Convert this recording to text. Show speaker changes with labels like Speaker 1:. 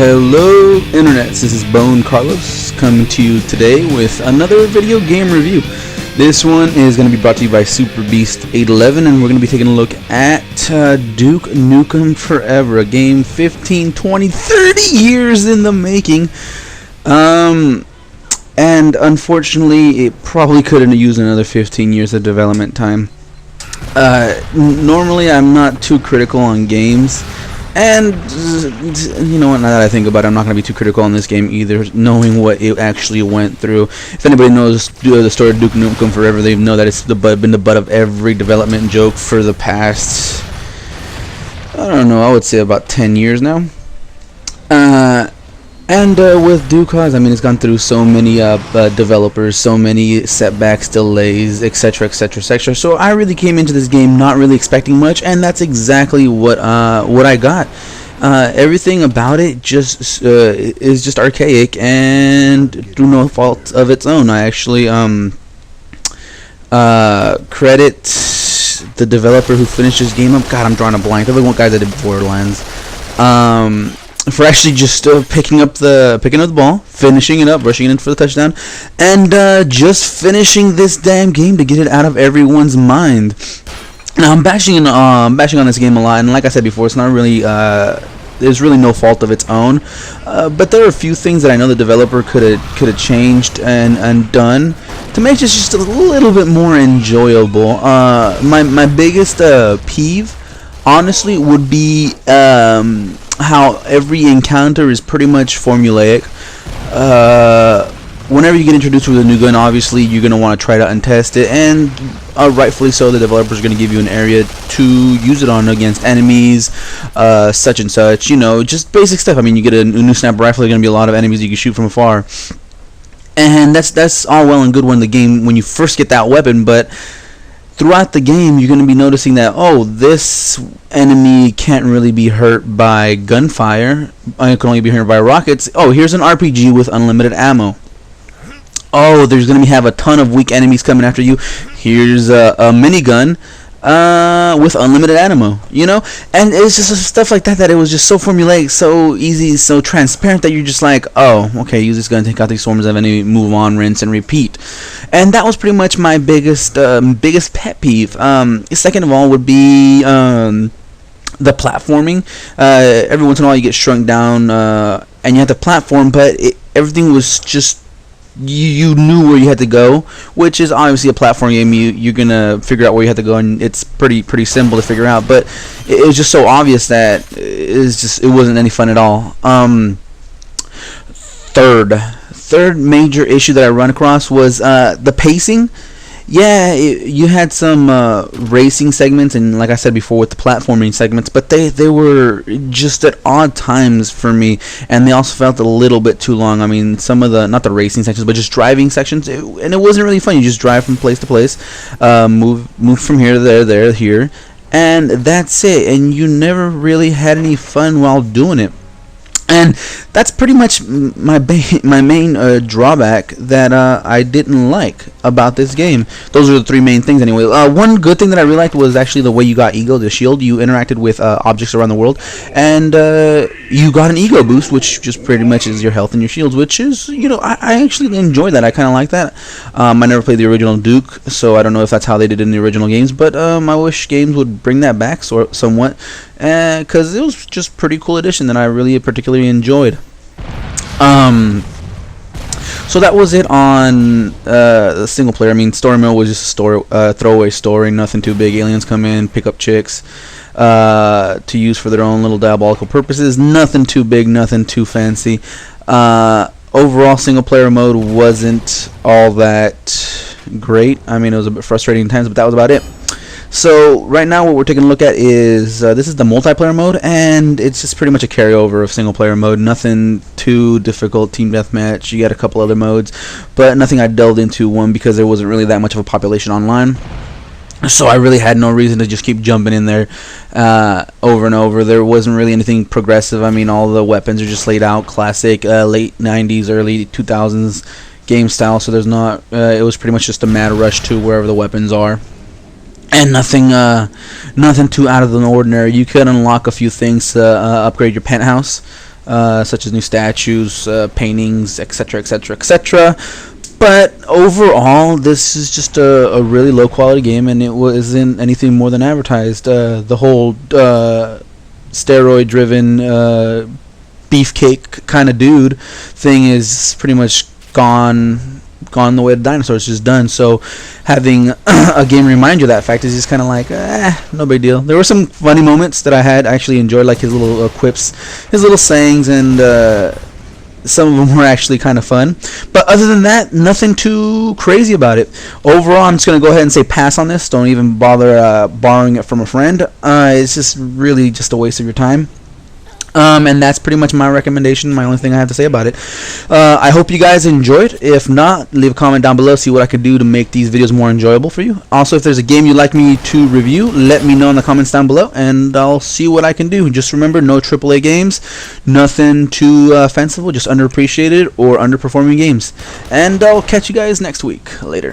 Speaker 1: Hello Internet, this is BoneCarlos coming to you today with another video game review. This one is going to be brought to you by Super Beast 811, and we're going to be taking a look at Duke Nukem Forever, a game 15, 20, 30 years in the making. And unfortunately it probably couldn't use another 15 years of development time. Normally I'm not too critical on games, and you know what, now that I think about it, I'm not going to be too critical on this game either, knowing what it actually went through. If anybody knows the story of Duke Nukem Forever, they know that it's been the butt of every development joke for the past, I don't know, I would say about 10 years now. With Duke, I mean, it's gone through so many developers, so many setbacks, delays, etc., etc., etc. So I really came into this game not really expecting much, and that's exactly what I got. Everything about it just is just archaic and through no fault of its own. I actually credit the developer who finished this game up. God, I'm drawing a blank. They're the one guy that did Borderlands. For actually just picking up the ball, finishing it up, rushing it in for the touchdown, and just finishing this damn game to get it out of everyone's mind. Now I'm bashing on this game a lot, and like I said before, it's not really there's really no fault of its own, but there are a few things that I know the developer could have changed and done to make this just a little bit more enjoyable. My biggest peeve, honestly, would be how every encounter is pretty much formulaic. Whenever you get introduced with a new gun, obviously you're going to want to try to untest it, and rightfully so, the developer is going to give you an area to use it on against enemies, such and such, you know, just basic stuff. I mean, you get a new sniper rifle, there's going to be a lot of enemies you can shoot from afar, and that's all well and good when you first get that weapon, but throughout the game, you're going to be noticing that, oh, this enemy can't really be hurt by gunfire. It can only be hurt by rockets. Oh, here's an RPG with unlimited ammo. Oh, there's going to have a ton of weak enemies coming after you. Here's a minigun with unlimited ammo, you know? And it's just stuff like that it was just so formulaic, so easy, so transparent that you're just like, oh, okay, use this gun, take out these swarms of enemy, move on, rinse, and repeat. And that was pretty much my biggest pet peeve. Second of all would be the platforming. Every once in a while you get shrunk down and you have to platform, but everything was just, you knew where you had to go, which is obviously a platform game. You're gonna figure out where you have to go, and it's pretty simple to figure out. But it was just so obvious that it wasn't any fun at all. Third major issue that I run across was the pacing. Yeah, you had some racing segments, and like I said before, with the platforming segments, but they were just at odd times for me, and they also felt a little bit too long. I mean, some of the, not the racing sections, but just driving sections, and it wasn't really fun. You just drive from place to place, move from here to there, here, and that's it, and you never really had any fun while doing it. And that's pretty much my main drawback that I didn't like about this game. Those are the three main things anyway. One good thing that I really liked was actually the way you got ego, the shield. You interacted with objects around the world, and you got an ego boost, which just pretty much is your health and your shields, which is, you know, I actually enjoyed that. I kind of like that. I never played the original Duke, so I don't know if that's how they did it in the original games, but I wish games would bring that back somewhat, because it was just pretty cool addition that I really particularly enjoyed. So that was it on the single player. I mean, story mode was just a throwaway story, nothing too big. Aliens come in, pick up chicks to use for their own little diabolical purposes. Nothing too big, nothing too fancy. Overall, single player mode wasn't all that great. I mean, it was a bit frustrating at times, but that was about it. So right now what we're taking a look at is this is the multiplayer mode, and it's just pretty much a carryover of single player mode. Nothing too difficult. Team deathmatch, you got a couple other modes, but nothing I delved into, one because there wasn't really that much of a population online, so I really had no reason to just keep jumping in there over and over. There wasn't really anything progressive. I mean, all the weapons are just laid out classic late 90s, early 2000s game style, so there's not it was pretty much just a mad rush to wherever the weapons are. And nothing too out of the ordinary. You could unlock a few things to upgrade your penthouse. such as new statues, paintings, etc., etc., etc. But overall, this is just a really low quality game, and it wasn't anything more than advertised. The whole steroid driven beefcake kind of dude thing is pretty much gone the way of dinosaurs. Just done. So having a game remind you of that fact is just kind of like no big deal. There were some funny moments that I actually enjoyed, like his little quips, his little sayings, and some of them were actually kind of fun. But other than that, nothing too crazy about it. Overall, I'm just going to go ahead and say pass on this. Don't even bother borrowing it from a friend. It's just really just a waste of your time. And that's pretty much my recommendation, my only thing I have to say about it. I hope you guys enjoyed. If not, leave a comment down below, see what I can do to make these videos more enjoyable for you. Also, if there's a game you'd like me to review, let me know in the comments down below, and I'll see what I can do. Just remember, no AAA games, nothing too fanciful, just underappreciated or underperforming games. And I'll catch you guys next week. Later.